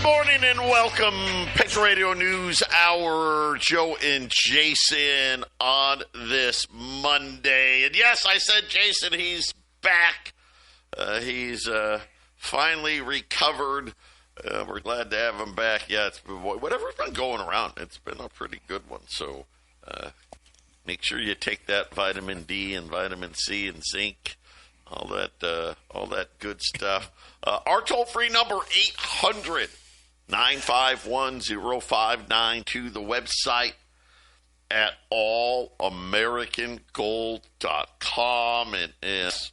Good morning and welcome. Patriot Radio News Hour. Joe and Jason on this Monday. And yes, I said Jason, he's back. He's finally recovered. We're glad to have him back. Yeah, it's been, whatever's been going around, it's been a pretty good one. So make sure you take that vitamin D and vitamin C and zinc, all that good stuff. Our toll-free number, 800-951-0592. The website at allamericangold.com. And as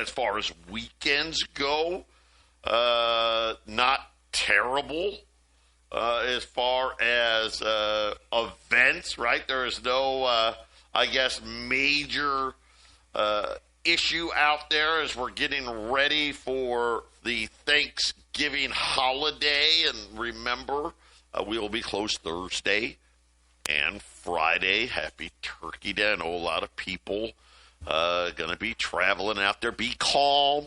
far as weekends go, not terrible. As far as events, right? There is no, major issue out there as we're getting ready for the Thanksgiving holiday. And remember, we will be closed Thursday and Friday. Happy Turkey Day. I know a lot of people going to be traveling out there. Be calm,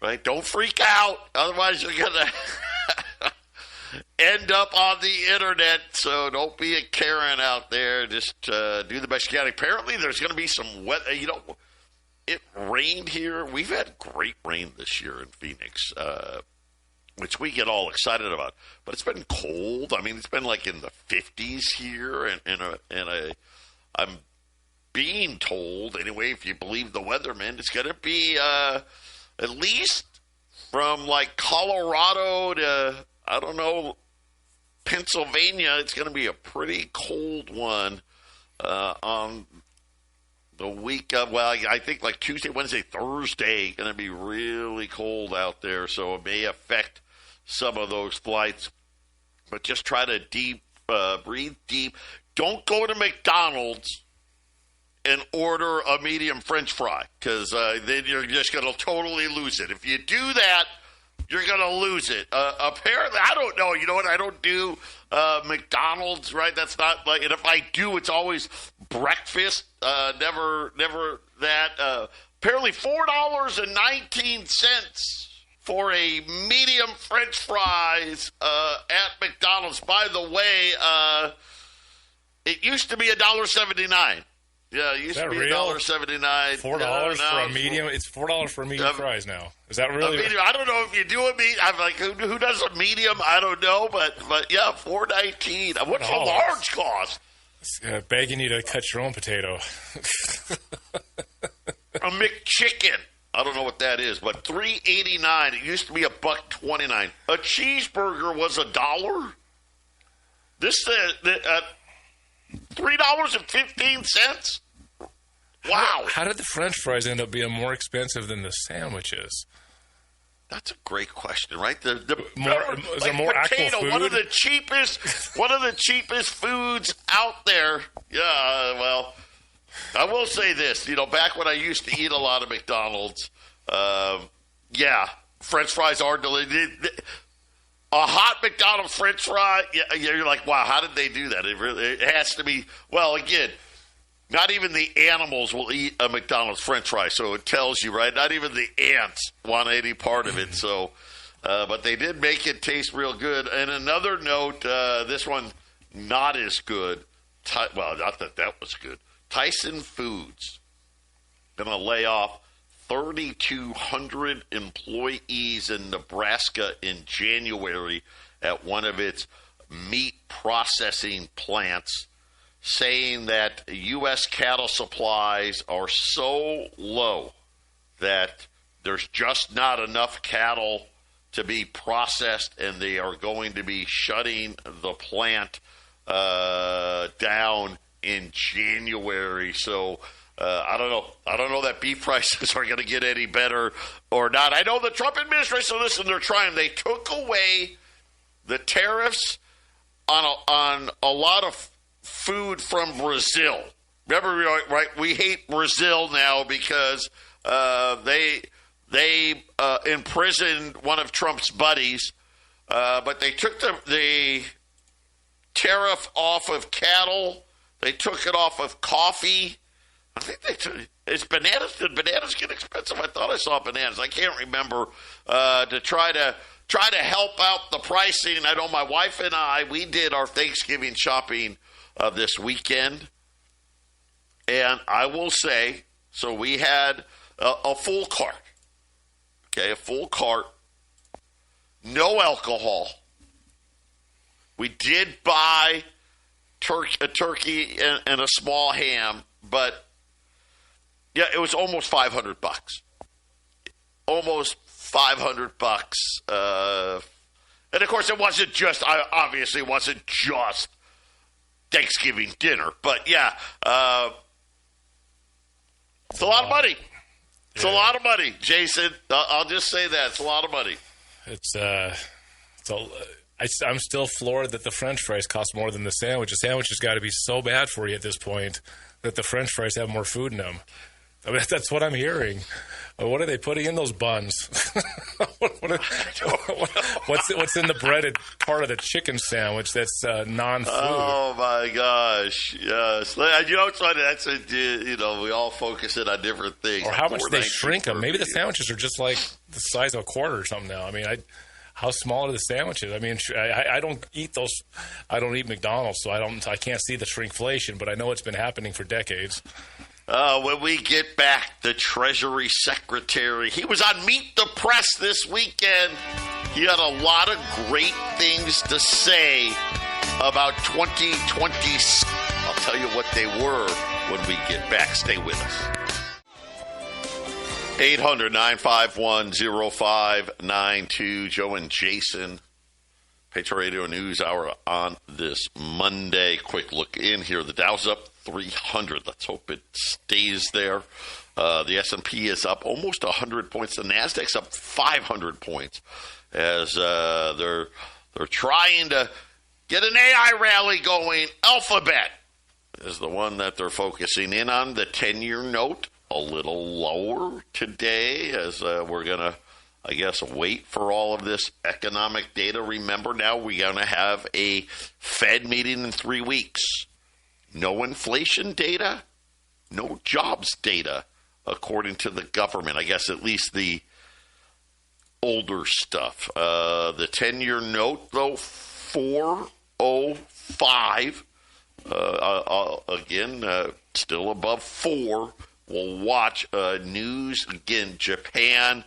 right? Don't freak out. Otherwise, you're going to end up on the internet. So don't be a Karen out there. Just do the best you can. Apparently, there's going to be some weather. It rained here. We've had great rain this year in Phoenix, which we get all excited about. But it's been cold. I mean, it's been like in the 50s here, and I'm being told, anyway, if you believe the weatherman, it's going to be at least from like Colorado to, I don't know, Pennsylvania. It's going to be a pretty cold one on the week of, I think like Tuesday, Wednesday, Thursday, going to be really cold out there, so it may affect some of those flights. But just try to breathe deep. Don't go to McDonald's and order a medium French fry, because then you're just going to totally lose it. If you do that, you're going to lose it. Apparently, I don't know. You know what? I don't do McDonald's, right? That's not like, and if I do, it's always breakfast. Never that. Apparently, $4.19 for a medium French fries at McDonald's. By the way, it used to be $1.79. Yeah, it used to be $1.79. $4 for a medium? It's $4 for a medium fries now. Is that really? I don't know if you do a medium. I'm like, who does a medium? I don't know, but yeah, $4.19. What's a large cost? Begging you to cut your own potato. A McChicken. I don't know what that is, but $3.89. It used to be $1.29. A cheeseburger was $1. This $3.15. Wow. How did the French fries end up being more expensive than the sandwiches? That's a great question, right? Is there more actual food? One of the cheapest foods out there. Yeah, well, I will say this. Back when I used to eat a lot of McDonald's, French fries are delicious. A hot McDonald's French fry, you're like, wow, how did they do that? It has to be, well, again, not even the animals will eat a McDonald's French fry, so it tells you, right? Not even the ants want any part of it. So, but they did make it taste real good. And another note, this one not as good. Well, not that was good. Tyson Foods going to lay off 3,200 employees in Nebraska in January at one of its meat processing plants, saying that U.S. cattle supplies are so low that there's just not enough cattle to be processed, and they are going to be shutting the plant down in January. So I don't know. I don't know that beef prices are going to get any better or not. I know the Trump administration, listen, they're trying. They took away the tariffs on a lot of food from Brazil. Remember, right? We hate Brazil now because they imprisoned one of Trump's buddies, but they took the tariff off of cattle. They took it off of coffee. I think they took it's bananas. Did bananas get expensive? I thought I saw bananas. I can't remember. To try to try to help out the pricing. I know my wife and I, we did our Thanksgiving shopping this weekend. And I will say, so we had a full cart. Okay, a full cart. No alcohol. We did buy a turkey and a small ham, but yeah, it was almost $500. Almost $500. And of course, it wasn't just Thanksgiving dinner, but yeah, it's a lot of money. It's a lot of money, Jason. I'll just say that it's a lot of money. I'm still floored that the French fries cost more than the sandwich. The sandwich has got to be so bad for you at this point that the French fries have more food in them. I mean, that's what I'm hearing. What are they putting in those buns? What's in the breaded part of the chicken sandwich that's non-food? Oh, my gosh. Yes. You know, it's funny. That's we all focus in on different things. Or how much they shrink them. Maybe the sandwiches are just like the size of a quarter or something now. I mean, how small are the sandwiches? I mean, I don't eat those. I don't eat McDonald's, so I can't see the shrinkflation, but I know it's been happening for decades. When we get back, the Treasury Secretary, he was on Meet the Press this weekend. He had a lot of great things to say about 2020. I'll tell you what they were when we get back. Stay with us. 800-951-0592. Joe and Jason, Patriot Radio News Hour on this Monday. Quick look in here. The Dow's up 300. Let's hope it stays there. The S&P is up almost 100 points. The Nasdaq's up 500 points as they're trying to get an AI rally going. Alphabet is the one that they're focusing in on. The 10-year note a little lower today as we're going to, I guess, wait for all of this economic data. Remember, now we're going to have a Fed meeting in 3 weeks. No inflation data, no jobs data, according to the government. I guess at least the older stuff. The 10-year note, though, 405. Again, still above 4. We'll watch news. Again, Japan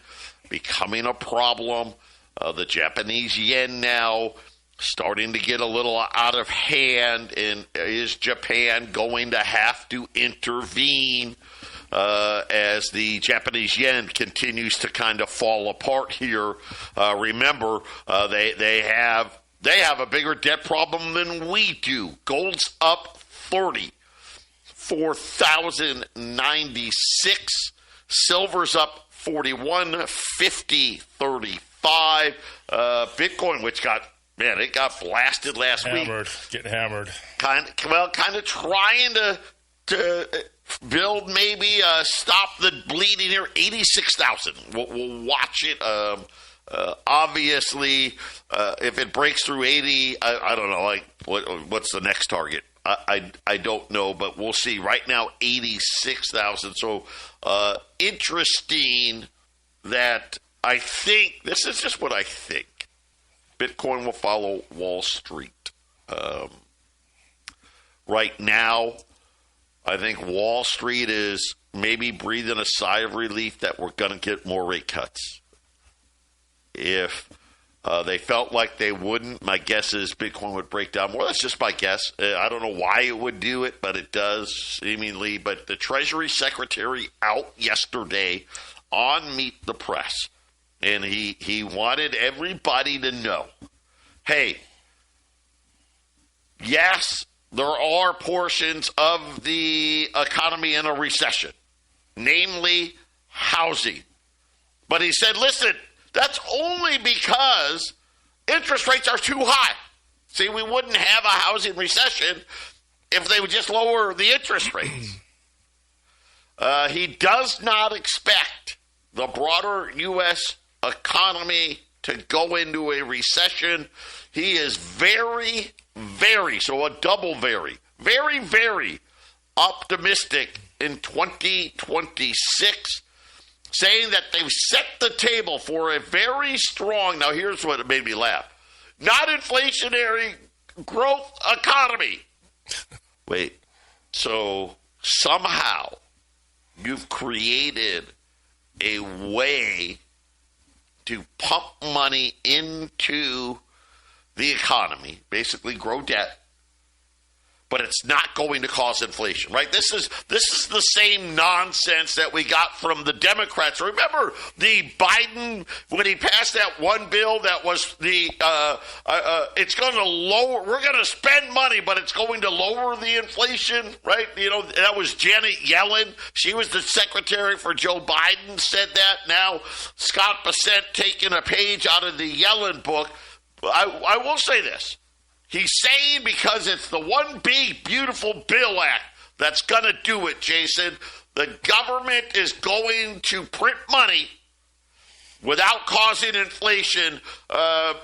becoming a problem. The Japanese yen now starting to get a little out of hand. And is Japan going to have to intervene as the Japanese yen continues to kind of fall apart here? Remember, they have a bigger debt problem than we do. Gold's up 30. 4,096. Silver's up 41, 50, 35. Bitcoin, which got blasted last week. Getting hammered. Kind of trying to build, maybe stop the bleeding here. 86,000. We'll watch it. Obviously, if it breaks through 80, I don't know. Like, what's the next target? I don't know, but we'll see. Right now, 86,000. So interesting that I think, this is just what I think, Bitcoin will follow Wall Street. Right now, I think Wall Street is maybe breathing a sigh of relief that we're going to get more rate cuts. If they felt like they wouldn't, my guess is Bitcoin would break down more. That's just my guess. I don't know why it would do it, but it does seemingly. But the Treasury Secretary out yesterday on Meet the Press, and he wanted everybody to know, hey, yes, there are portions of the economy in a recession, namely housing. But he said, listen, that's only because interest rates are too high. See, we wouldn't have a housing recession if they would just lower the interest rates. He does not expect the broader U.S. economy to go into a recession. He is very, very, so a double very, very, very optimistic in 2026. saying that they've set the table for a very strong, now here's what made me laugh, not inflationary growth economy. Wait, so somehow you've created a way to pump money into the economy, basically grow debt, but it's not going to cause inflation, right? This is the same nonsense that we got from the Democrats. Remember the Biden, when he passed that one bill that was the, it's going to lower, we're going to spend money, but it's going to lower the inflation, right? You know, that was Janet Yellen. She was the secretary for Joe Biden, said that. Now Scott Bessent taking a page out of the Yellen book. I will say this. He's saying because it's the one big, beautiful bill act that's going to do it, Jason. The government is going to print money without causing inflation,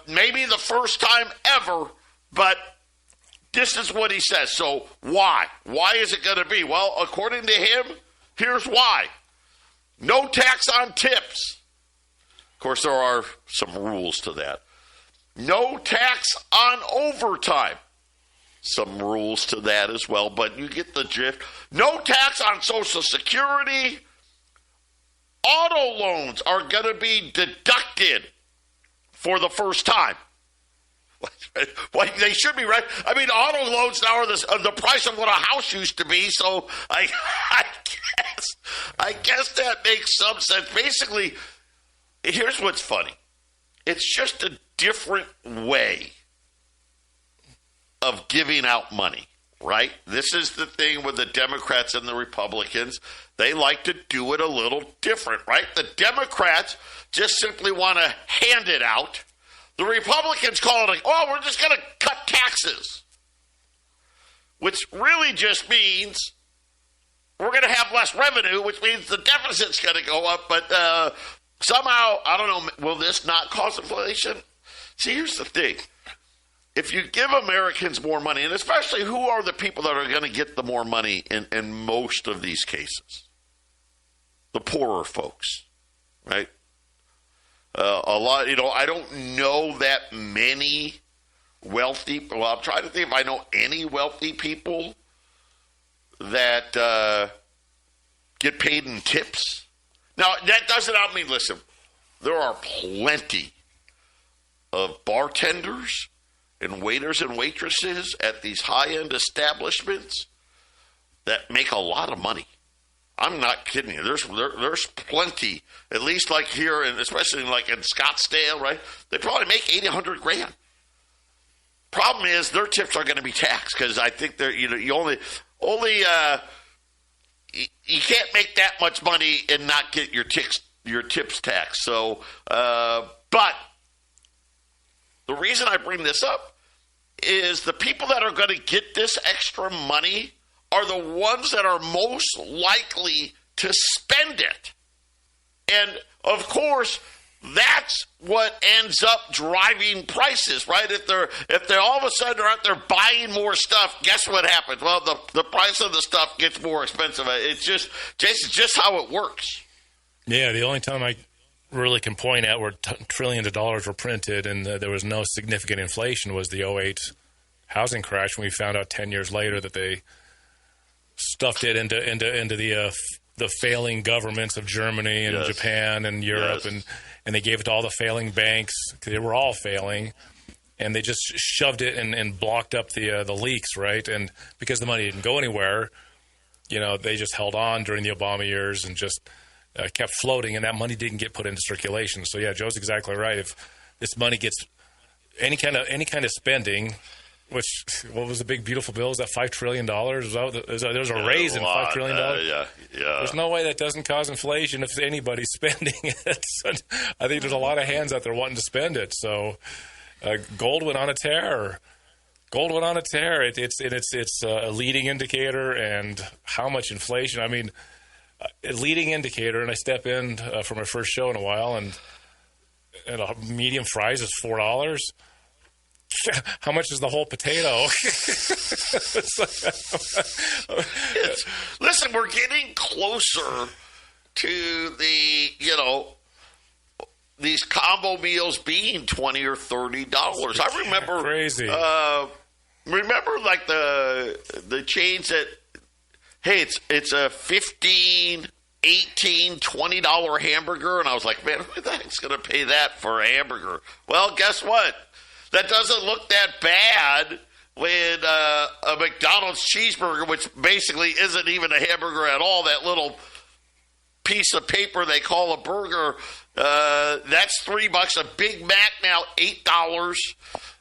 maybe the first time ever, but this is what he says. So why? Why is it going to be? Well, according to him, here's why. No tax on tips. Of course, there are some rules to that. No tax on overtime. Some rules to that as well, but you get the drift. No tax on Social Security. Auto loans are going to be deducted for the first time. Well, they should be, right? I mean, auto loans now are the price of what a house used to be, so I guess that makes some sense. Basically, here's what's funny. It's just a different way of giving out money, right? This is the thing with the Democrats and the Republicans. They like to do it a little different, right? The Democrats just simply want to hand it out. The Republicans call it like, oh, we're just going to cut taxes, which really just means we're going to have less revenue, which means the deficit's going to go up, but somehow, I don't know, will this not cause inflation? See, here's the thing. If you give Americans more money, and especially who are the people that are going to get the more money in most of these cases? The poorer folks, right? A lot, I don't know that many wealthy, well, I'm trying to think if I know any wealthy people that get paid in tips. Now, that doesn't mean, listen, there are plenty of bartenders and waiters and waitresses at these high-end establishments that make a lot of money. I'm not kidding you. There's plenty, at least like here, and especially like in Scottsdale, right? They probably make $800,000. Problem is their tips are going to be taxed because I think they're you only you can't make that much money and not get your tips taxed. So, but the reason I bring this up is the people that are going to get this extra money are the ones that are most likely to spend it. And, of course, that's what ends up driving prices, right? If they're all of a sudden are out there buying more stuff, guess what happens? Well, the price of the stuff gets more expensive. It's just how it works. Yeah, the only time I really can point at where trillions of dollars were printed and there was no significant inflation was the 2008 housing crash when we found out 10 years later that they stuffed it into the failing governments of Germany and Japan and Europe, and they gave it to all the failing banks because they were all failing, and they just shoved it and blocked up the leaks, right? And because the money didn't go anywhere, they just held on during the Obama years and just kept floating, and that money didn't get put into circulation. So yeah, Joe's exactly right. If this money gets any kind of spending. What was the big beautiful bill? Is that $5 trillion? There was a raise in $5 trillion. Yeah. There's no way that doesn't cause inflation if anybody's spending it. So I think there's a lot of hands out there wanting to spend it. So gold went on a tear. It's a leading indicator, and how much inflation. I mean, a leading indicator. And I step in for my first show in a while, and a medium fries is $4. How much is the whole potato? Listen, we're getting closer to these combo meals being $20 or $30. I remember crazy. Remember like the chains that, hey, it's a $15, $18, $20 hamburger, and I was like, man, who the heck's going to pay that for a hamburger? Well, guess what? That doesn't look that bad when a McDonald's cheeseburger, which basically isn't even a hamburger at all, that little piece of paper they call a burger, that's $3. A Big Mac now, $8.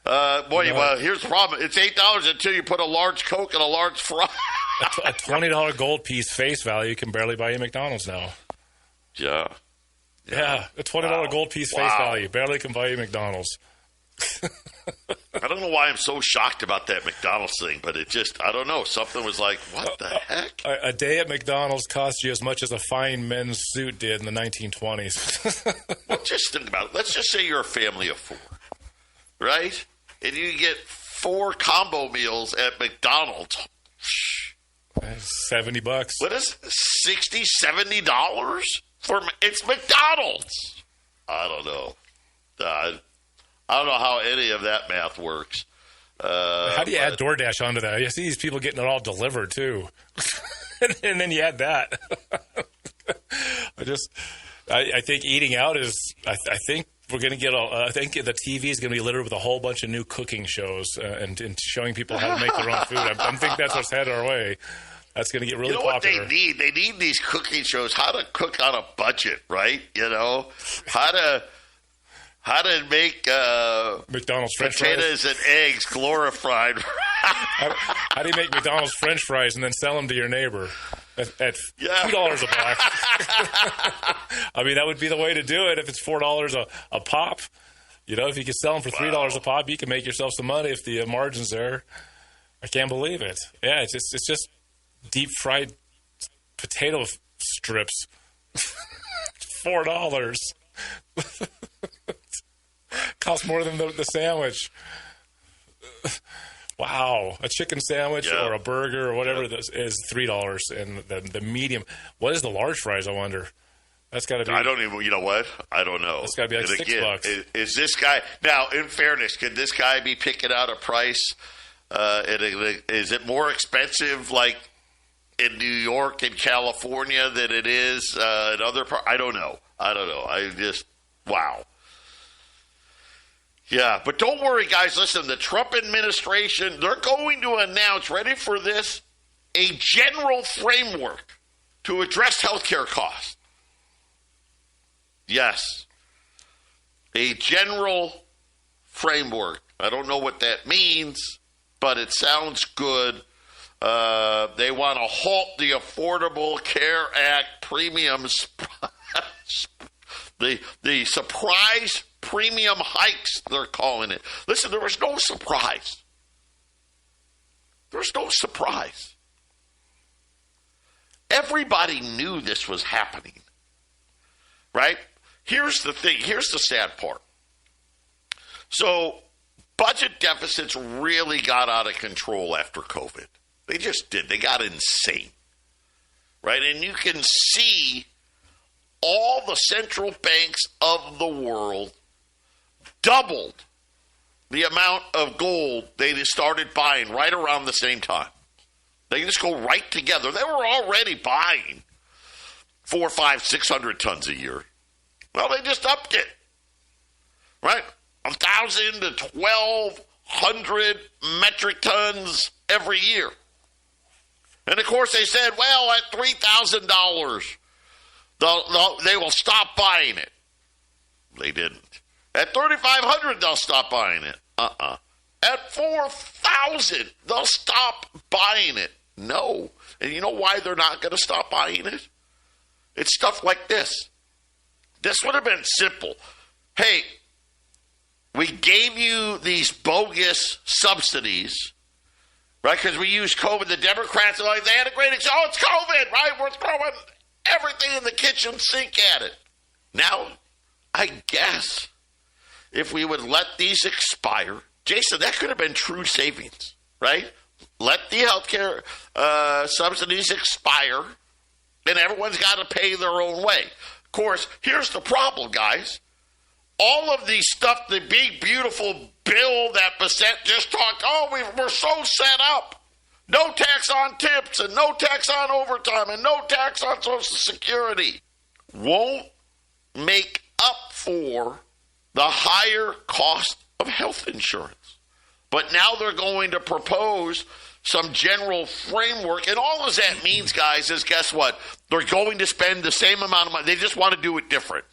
Well, here's the problem. It's $8 until you put a large Coke and a large fry. A $20 gold piece face value can barely buy you McDonald's now. Yeah. Yeah, a $20 gold piece face value barely can buy you McDonald's. I don't know why I'm so shocked about that McDonald's thing, but it just, I don't know. Something was like, what the heck? A day at McDonald's cost you as much as a fine men's suit did in the 1920s. Well, just think about it. Let's just say you're a family of four, right? And you get 4 combo meals at McDonald's. $70. What is $60, $70 for? It's McDonald's. I don't know. I don't know how any of that math works. How do you add DoorDash onto that? You see these people getting it all delivered too, and then you add that. I think eating out is. I think we're going to get. I think the TV is going to be littered with a whole bunch of new cooking shows and showing people how to make their own food. I think that's what's headed our way. That's going to get really popular. What they need? They need these cooking shows. How to cook on a budget, right? How to make McDonald's French potatoes fries? and eggs glorified. How do you make McDonald's French fries and then sell them to your neighbor at $2 a box? I mean, that would be the way to do it if it's $4 a pop. If you could sell them for $3 a pop, you can make yourself some money if the margin's there. I can't believe it. Yeah, it's just deep fried potato strips. $4. Costs more than the sandwich. Wow. A chicken sandwich or a burger or whatever this is $3. And the medium. What is the large fries, I wonder? That's got to be. I don't even, you know what? I don't know. That's got to be like $6. Is this guy, now, in fairness, could this guy be picking out a price? Is it more expensive like in New York and California than it is in other parts? I don't know. Wow. Yeah, but don't worry, guys. Listen, the Trump administration, they're going to announce, ready for this, a general framework to address healthcare costs. Yes. A general framework. I don't know what that means, but it sounds good. They want to halt the Affordable Care Act premiums. The surprise premium hikes, they're calling it. Listen, there was no surprise. There's no surprise. Everybody knew this was happening, right? Here's the thing. Here's the sad part. So budget deficits really got out of control after COVID. They just did. They got insane, right? And you can see all the central banks of the world doubled the amount of gold they started buying right around the same time. They just go right together. They were already buying 400, 500, 600 tons a year. Well, they just upped it, right? 1,000 to 1,200 metric tons every year. And, of course, they said, well, at $3,000, they will stop buying it. They didn't. At $3,500, they'll stop buying it. At $4,000, they'll stop buying it. No. And you know why they're not going to stop buying it? It's stuff like this. This would have been simple. Hey, we gave you these bogus subsidies, right? Because we used COVID. The Democrats are like, they had a great excuse. Oh, it's COVID, right? We're throwing everything in the kitchen sink at it. Now, I guess if we would let these expire, Jason, that could have been true savings, right? Let the healthcare subsidies expire, And everyone's got to pay their own way. Of course, here's the problem, guys. All of these stuff, the big, beautiful bill that Bissett just talked, we're so set up. No tax on tips and no tax on overtime and no tax on Social Security. Won't make up for the higher cost of health insurance. But now they're going to propose some general framework. And all that means, guys, is guess what? They're going to spend the same amount of money. They just want to do it different.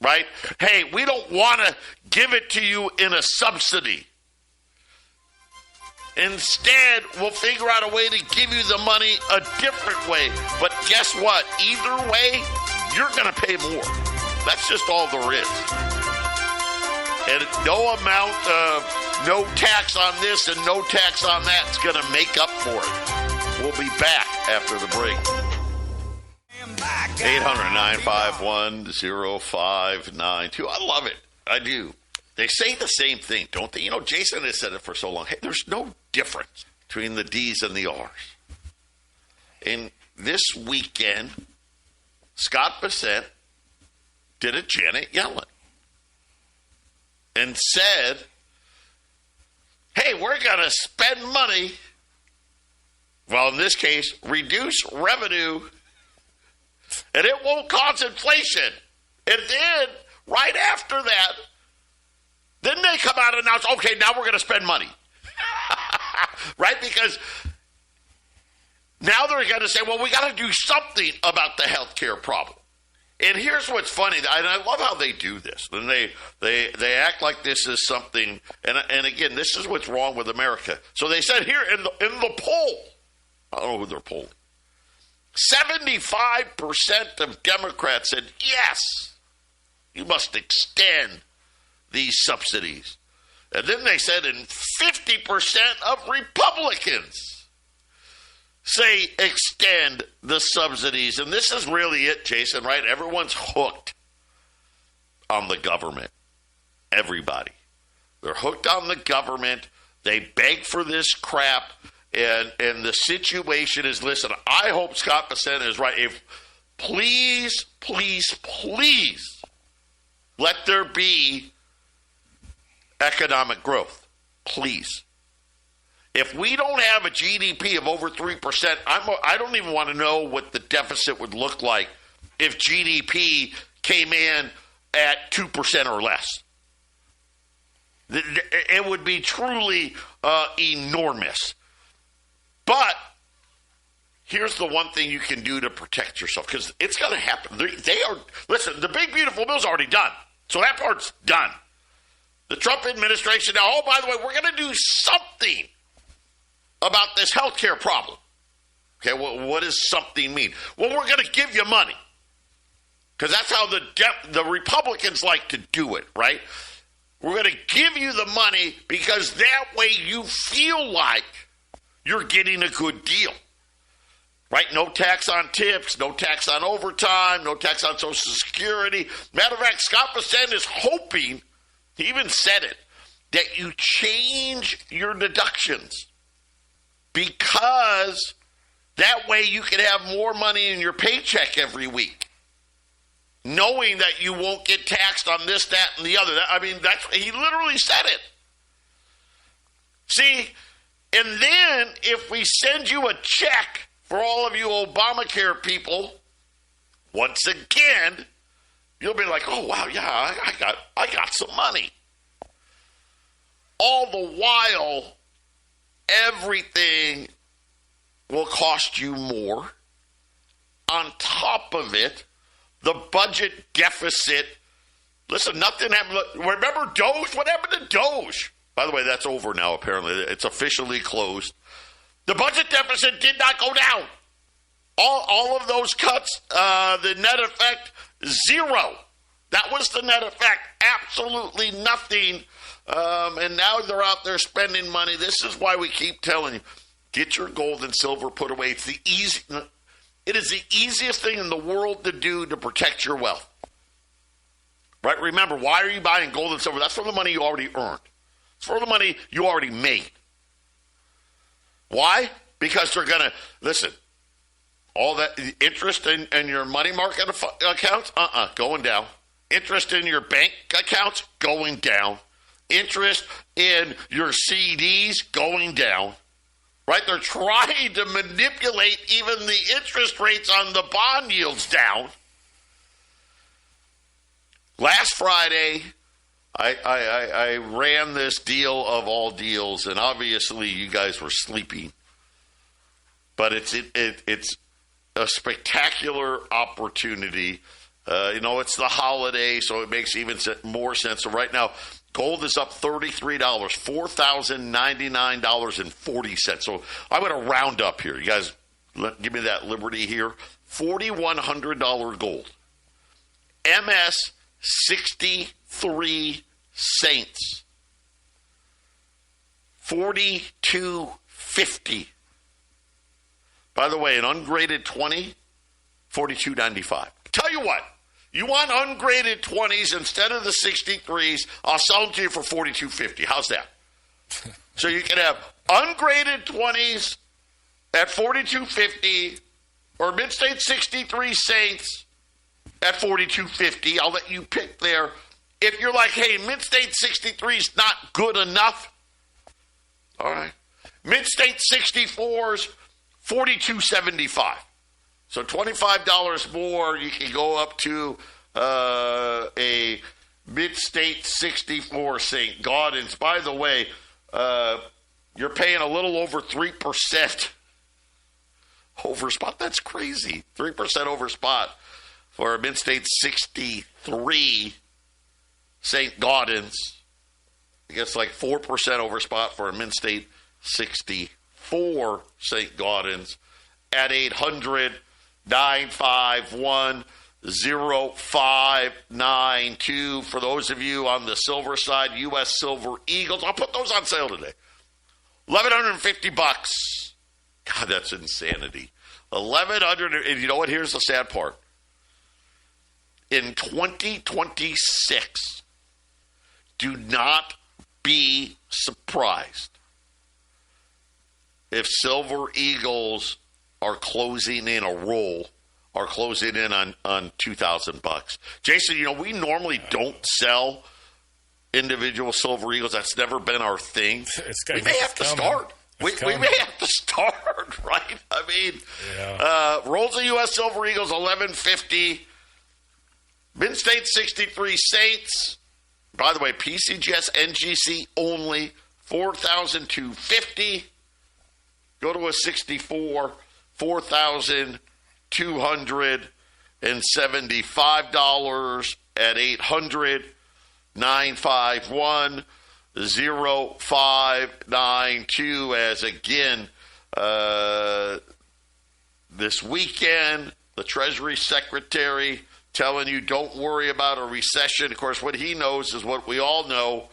Right? Hey, we don't want to give it to you in a subsidy. Instead, we'll figure out a way to give you the money a different way. But guess what? Either way, you're going to pay more. That's just all there is. And no amount of no tax on this and no tax on that is going to make up for it. We'll be back after the break. 800-951-0592. I love it. I do. They say the same thing, don't they? You know, Jason has said it for so long. Hey, there's no difference between the D's and the R's. And this weekend, Scott Bissett did a Janet Yellen and said, hey, we're going to spend money. Well, in this case, reduce revenue. And it won't cause inflation. And then, right after that, then they come out and announce, okay, now we're going to spend money. Right? Because now they're going to say, well, we got to do something about the health care problem. And here's what's funny, and I love how they do this. And they act like this is something, and again, this is what's wrong with America. So they said here in the poll, I don't know who they're polling, 75% of Democrats said, yes, you must extend these subsidies. And then they said, and 50% of Republicans say extend the subsidies. And this is really it, Jason, right? Everyone's hooked on the government. Everybody. They're hooked on the government. They beg for this crap. And the situation is, listen, I hope Scott Bissett is right. If please, let there be economic growth. Please. If we don't have a GDP of over 3%, I don't even want to know what the deficit would look like if GDP came in at 2% or less. It would be truly enormous. But here's the one thing you can do to protect yourself, because it's going to happen. They are, listen, the big, beautiful bill's already done. So that part's done. The Trump administration now, oh, by the way, we're going to do something about this health care problem. Okay, well, what does something mean? Well, we're going to give you money. Because that's how the Republicans like to do it, right? We're going to give you the money because that way you feel like you're getting a good deal, right? No tax on tips, no tax on overtime, no tax on Social Security. Matter of fact, Scott Bissett is hoping, he even said it, that you change your deductions because that way you can have more money in your paycheck every week, knowing that you won't get taxed on this, that, and the other. He literally said it. See, and then if we send you a check for all of you Obamacare people, once again, you'll be like, oh, wow, yeah, I got some money. All the while, everything will cost you more. On top of it, the budget deficit, listen, nothing happened. Remember Doge? What happened to Doge? By the way, that's over now, apparently. It's officially closed. The budget deficit did not go down. All of those cuts, the net effect, zero. That was the net effect. Absolutely nothing. And now they're out there spending money. This is why we keep telling you, get your gold and silver put away. It is the easiest thing in the world to do to protect your wealth. Right? Remember, why are you buying gold and silver? That's from the money you already earned. It's for the money you already made. Why? Because they're going to, listen, All that interest in your money market accounts, going down. Interest in your bank accounts, going down. Interest in your CDs, going down. Right? They're trying to manipulate even the interest rates on the bond yields down. Last Friday, I ran this deal of all deals, and obviously you guys were sleeping. But it's a spectacular opportunity. It's the holiday, so it makes even more sense. So right now, gold is up $33, $4,099.40. So I'm going to round up here. You guys, give me that liberty here. $4,100 gold. MS 63 Saints. 42.50. By the way, an ungraded 20, $42.95. Tell you what, you want ungraded 20s instead of the 63s, I'll sell them to you for $42.50. How's that? So you can have ungraded 20s at $42.50 or Mid-State 63 Saints at $42.50. I'll let you pick there. If you're like, hey, Mid-State 63 is not good enough, all right. Mid-State 64s, $42.75. So $25 more, you can go up to a Mid-State 64 St. Gaudens. By the way, you're paying a little over 3% over spot. That's crazy. 3% over spot for a Mid-State 63 St. Gaudens. I guess like 4% over spot for a Mid-State 64 St. Gaudens at 800-951-0592. For those of you on the silver side, U.S. Silver Eagles, I'll put those on sale today. $1,150. God, that's insanity. $1,100. And you know what? Here's the sad part. In 2026, do not be surprised if Silver Eagles are closing in a roll, are closing in on $2,000. Jason, we normally don't sell individual Silver Eagles. That's never been our thing. We may have to start. We may have to start, right? I mean, rolls of U.S. Silver Eagles, $1,150. Mid-State 63 Saints. By the way, PCGS, NGC only, $4,250. Go to a 64, $4,275 at 800-951-0592. As again, this weekend, the Treasury Secretary telling you don't worry about a recession. Of course, what he knows is what we all know.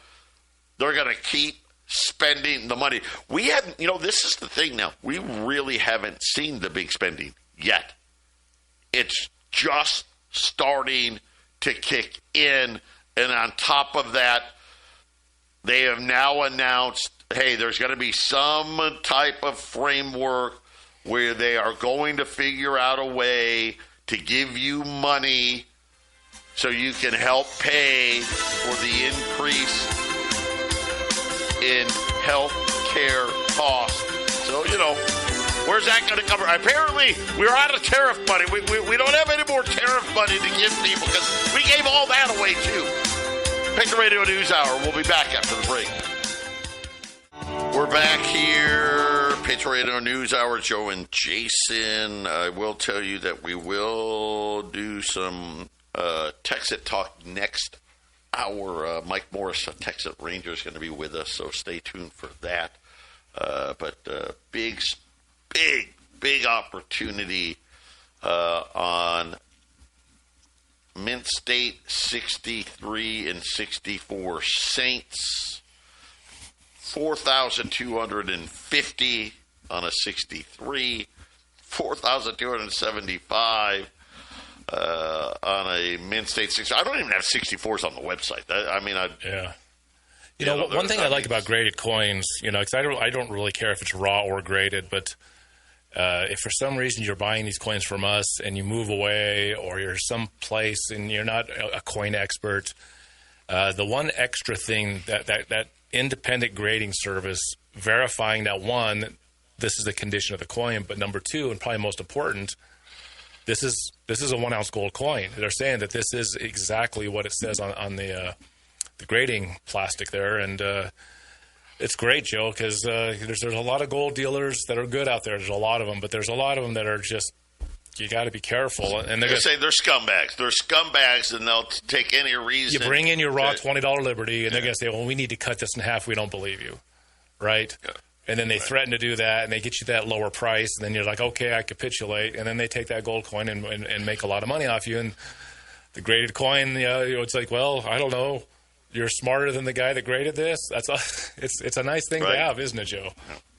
They're going to keep spending the money. We hadn't, this is the thing now. We really haven't seen the big spending yet. It's just starting to kick in. And on top of that, they have now announced, hey, there's going to be some type of framework where they are going to figure out a way to give you money so you can help pay for the increase in health care costs. So, where's that going to cover? Apparently, we're out of tariff money. We don't have any more tariff money to give people because we gave all that away, too. Patriot Radio News Hour. We'll be back after the break. We're back here. Patriot Radio News Hour, Joe and Jason. I will tell you that we will do some Texas Talk next hour. Mike Morris, Texas Ranger, is going to be with us, so stay tuned for that. But big opportunity on Mint State 63 and 64 Saints. $4,250 on a 63, $4,275 on a Mint State 60. I don't even have 64s on the website. One thing I like about graded coins, because I don't really care if it's raw or graded, but if for some reason you're buying these coins from us and you move away, or you're someplace and you're not a coin expert, the one extra thing that independent grading service verifying that, one, this is the condition of the coin, but number two, and probably most important, this is a 1 ounce gold coin. They're saying that this is exactly what it says on the grading plastic there, and it's great, Joe, because there's a lot of gold dealers that are good out there. There's a lot of them, but there's a lot of them that are just, you got to be careful. And they're going to say they're scumbags. They're scumbags, and they'll take any reason. You bring in your raw $20 Liberty, and they're going to say, well, we need to cut this in half. We don't believe you, right? Yeah. And then they threaten to do that, and they get you that lower price, and then you're like, okay, I capitulate. And then they take that gold coin and make a lot of money off you. And the graded coin, it's like, well, I don't know. You're smarter than the guy that graded this. It's a nice thing to have, isn't it, Joe?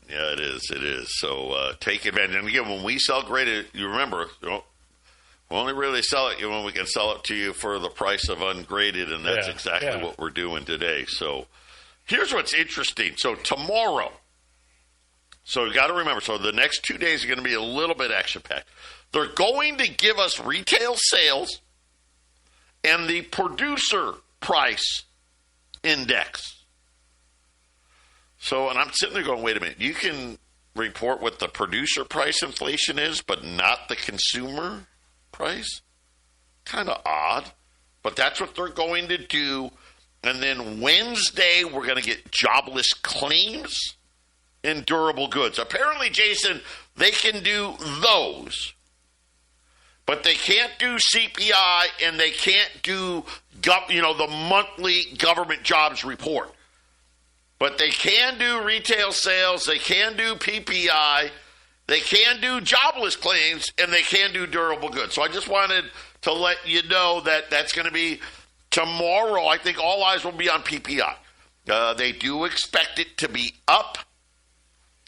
Yeah, it is. It is. So take advantage. And again, when we sell graded, you remember, we only really sell it when we can sell it to you for the price of ungraded, and that's exactly what we're doing today. So here's what's interesting. So tomorrow, so you got to remember, so the next 2 days are going to be a little bit action-packed. They're going to give us retail sales and the producer price index. So, and I'm sitting there going, wait a minute, you can report what the producer price inflation is, but not the consumer price? Kind of odd, but that's what they're going to do. And then Wednesday, we're going to get jobless claims and durable goods. Apparently, Jason, they can do those, but they can't do CPI, and they can't do the monthly government jobs report. But they can do retail sales, they can do PPI, they can do jobless claims, and they can do durable goods. So I just wanted to let you know that that's going to be tomorrow. I think all eyes will be on PPI. They do expect it to be up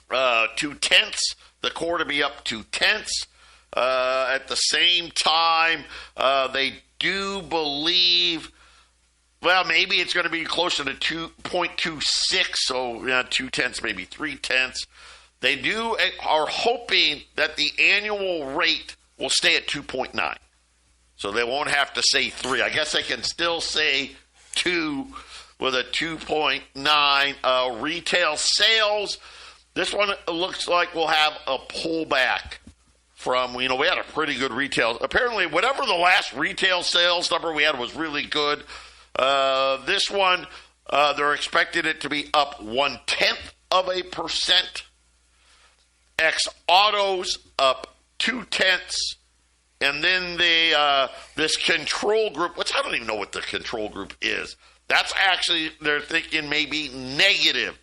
0.2, the core to be up 0.2. At the same time, they do believe, well, maybe it's going to be closer to 2.26, so 0.2, maybe 0.3. They are hoping that the annual rate will stay at 2.9, so they won't have to say 3. I guess they can still say 2 with a 2.9. Retail sales, this one looks like we'll have a pullback from, we had a pretty good retail. Apparently, whatever the last retail sales number we had was really good. This one, they're expecting it to be up 0.1%. X autos up 0.2, and then this control group. I don't even know what the control group is. That's actually, they're thinking maybe negative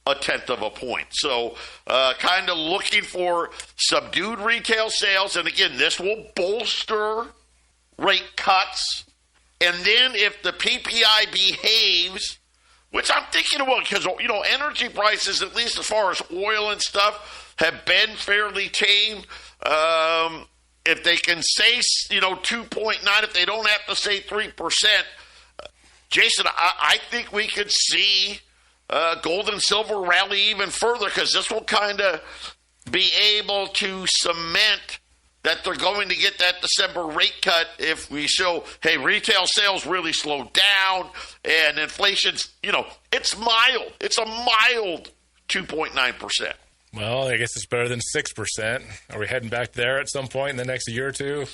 0.1 point. So kind of looking for subdued retail sales. And again, this will bolster rate cuts. And then if the PPI behaves, which I'm thinking about, because, energy prices, at least as far as oil and stuff, have been fairly tame. If they can say, 2.9, if they don't have to say 3%, Jason, I think we could see gold and silver rally even further, because this will kind of be able to cement that they're going to get that December rate cut if we show, hey, retail sales really slowed down and inflation's, it's mild. It's a mild 2.9%. Well, I guess it's better than 6%. Are we heading back there at some point in the next year or two?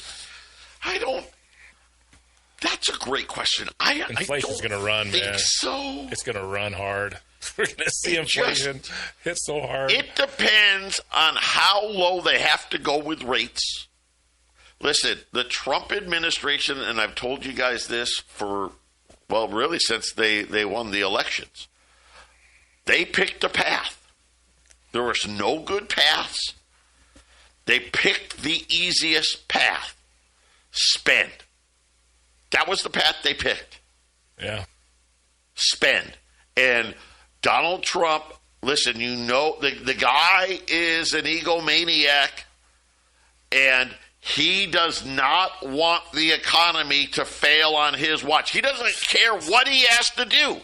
That's a great question. Inflation's going to run, man. So. It's going to run hard. We're going to see inflation hit so hard. It depends on how low they have to go with rates. Listen, the Trump administration, and I've told you guys this really since they won the elections, they picked a path. There was no good paths. They picked the easiest path. Spend. That was the path they picked. Yeah. Spend. And Donald Trump, listen, the guy is an egomaniac, and he does not want the economy to fail on his watch. He doesn't care what he has to do.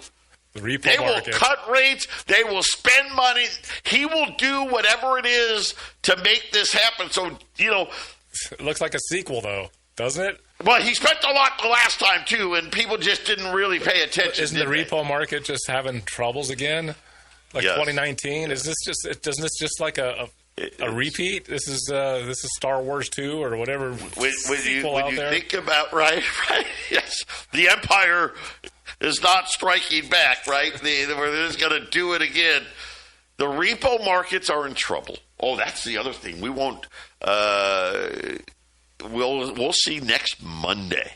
The repo They market. will cut rates. They will spend money. He will do whatever it is to make this happen. So, It looks like a sequel, though, doesn't it? well, he spent a lot the last time, too, and people just didn't really pay attention. Isn't the repo market just having troubles again? Like Yes. 2019? Is this just? Doesn't this just like a repeat? This is Star Wars 2 or whatever When sequel out you there. think about, right, yes, the Empire is not striking back, right? They're just going to do it again. The repo markets are in trouble. Oh, that's the other thing. We won't. We'll see next Monday.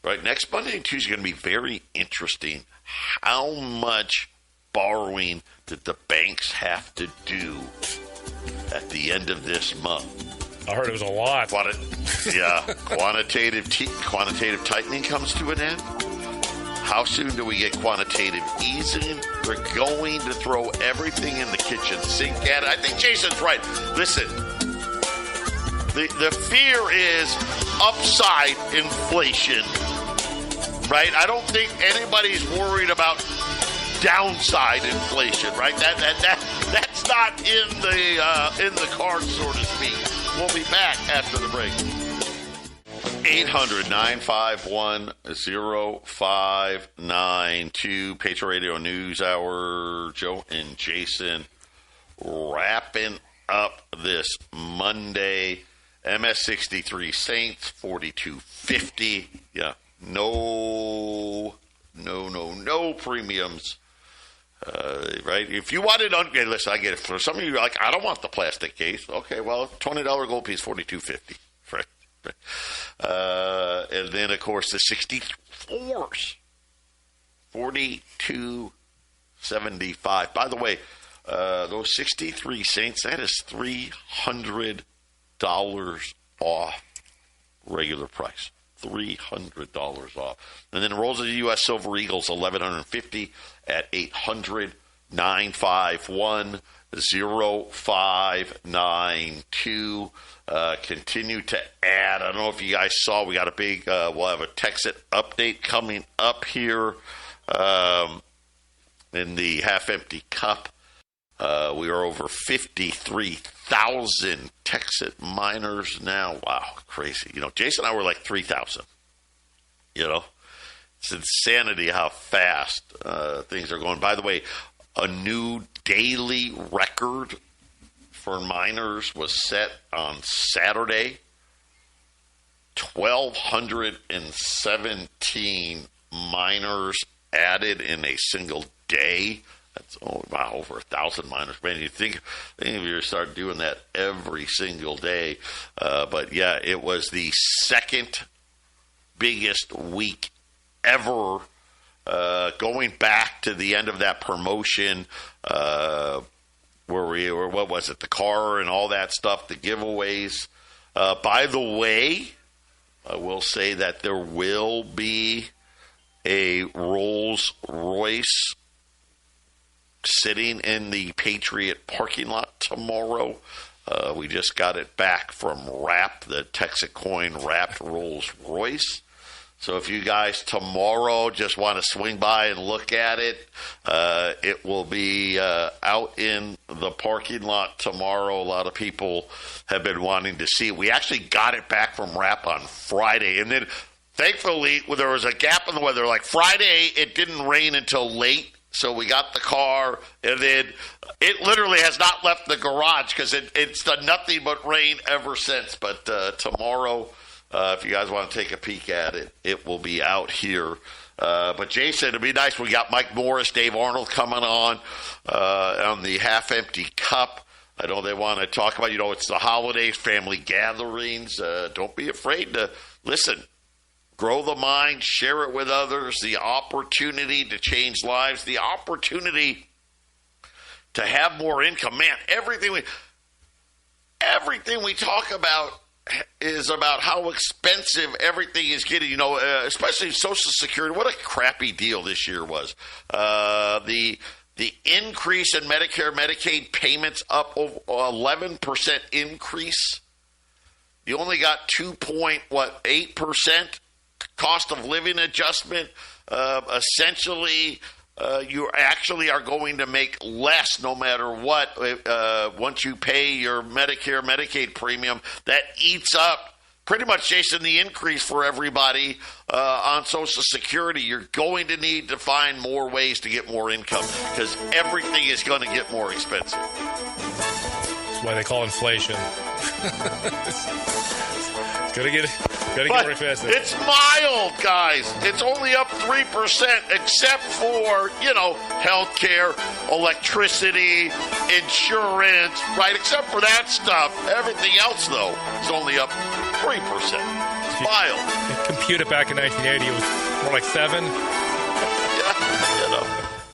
Right, next Monday and Tuesday are going to be very interesting. How much borrowing did the banks have to do at the end of this month? I heard it was a lot. Quantitative tightening comes to an end. How soon do we get quantitative easing? We're going to throw everything in the kitchen sink at it. I think Jason's right. Listen, the fear is upside inflation, right? I don't think anybody's worried about downside inflation, right? That's not in the cards, so to speak. We'll be back after the break. 800-951-0592. Patriot Radio News Hour. Joe and Jason wrapping up this Monday. MS63 Saints, 42.50. Yeah, no premiums. Right? If you wanted, okay, listen, I get it. For some of you, like, I don't want the plastic case. Okay, well, $20 gold piece, $42.50. Right? And then, of course, the 64s, $42.75. By the way, those 63 Saints, that is $300 off regular price. $300 off. And then rolls of the U.S. Silver Eagles, $1,150 at 800-951-0592. Continue to add. I don't know if you guys saw, we got a big, we'll have a Texit update coming up here in the half-empty cup. We are over 53,000 Texit miners now. Wow, crazy. Jason and I were like 3,000. It's insanity how fast things are going. By the way, a new daily record for miners was set on Saturday. 1,217 miners added in a single day. That's over 1,000 miners. Man, you think you start doing that every single day. But yeah, it was the second biggest week ever, going back to the end of that promotion, where we were, what was it, the car and all that stuff, the giveaways. By the way, I will say that there will be a Rolls Royce sitting in the Patriot parking lot tomorrow. We just got it back from Wrap, the Texas coin wrapped Rolls Royce. So if you guys tomorrow just want to swing by and look at it, it will be out in the parking lot tomorrow. A lot of people have been wanting to see it. We actually got it back from Wrap on Friday. And then, thankfully, there was a gap in the weather. Like Friday, it didn't rain until late. So we got the car, and then it literally has not left the garage because it's done nothing but rain ever since. But tomorrow, if you guys want to take a peek at it, it will be out here. But Jason, it'd be nice. We got Mike Morris, Dave Arnold coming on the half-empty cup. I know they want to talk about, it's the holidays, family gatherings. Don't be afraid to listen. Grow the mind, share it with others, the opportunity to change lives, the opportunity to have more income. Man, everything we talk about is about how expensive everything is getting, especially Social Security. What a crappy deal this year was. The increase in Medicare, Medicaid payments up over 11% increase. You only got 2.8% cost of living adjustment, essentially you actually are going to make less no matter what once you pay your Medicare, Medicaid premium. That eats up pretty much, Jason, the increase for everybody on Social Security. You're going to need to find more ways to get more income because everything is going to get more expensive. That's why they call inflation. It's going to get more expensive. It's mild, guys. It's only up 3%, except for, healthcare, electricity, insurance, right? Except for that stuff. Everything else, though, is only up 3%. It's mild. Compute it back in 1980, it was more like 7.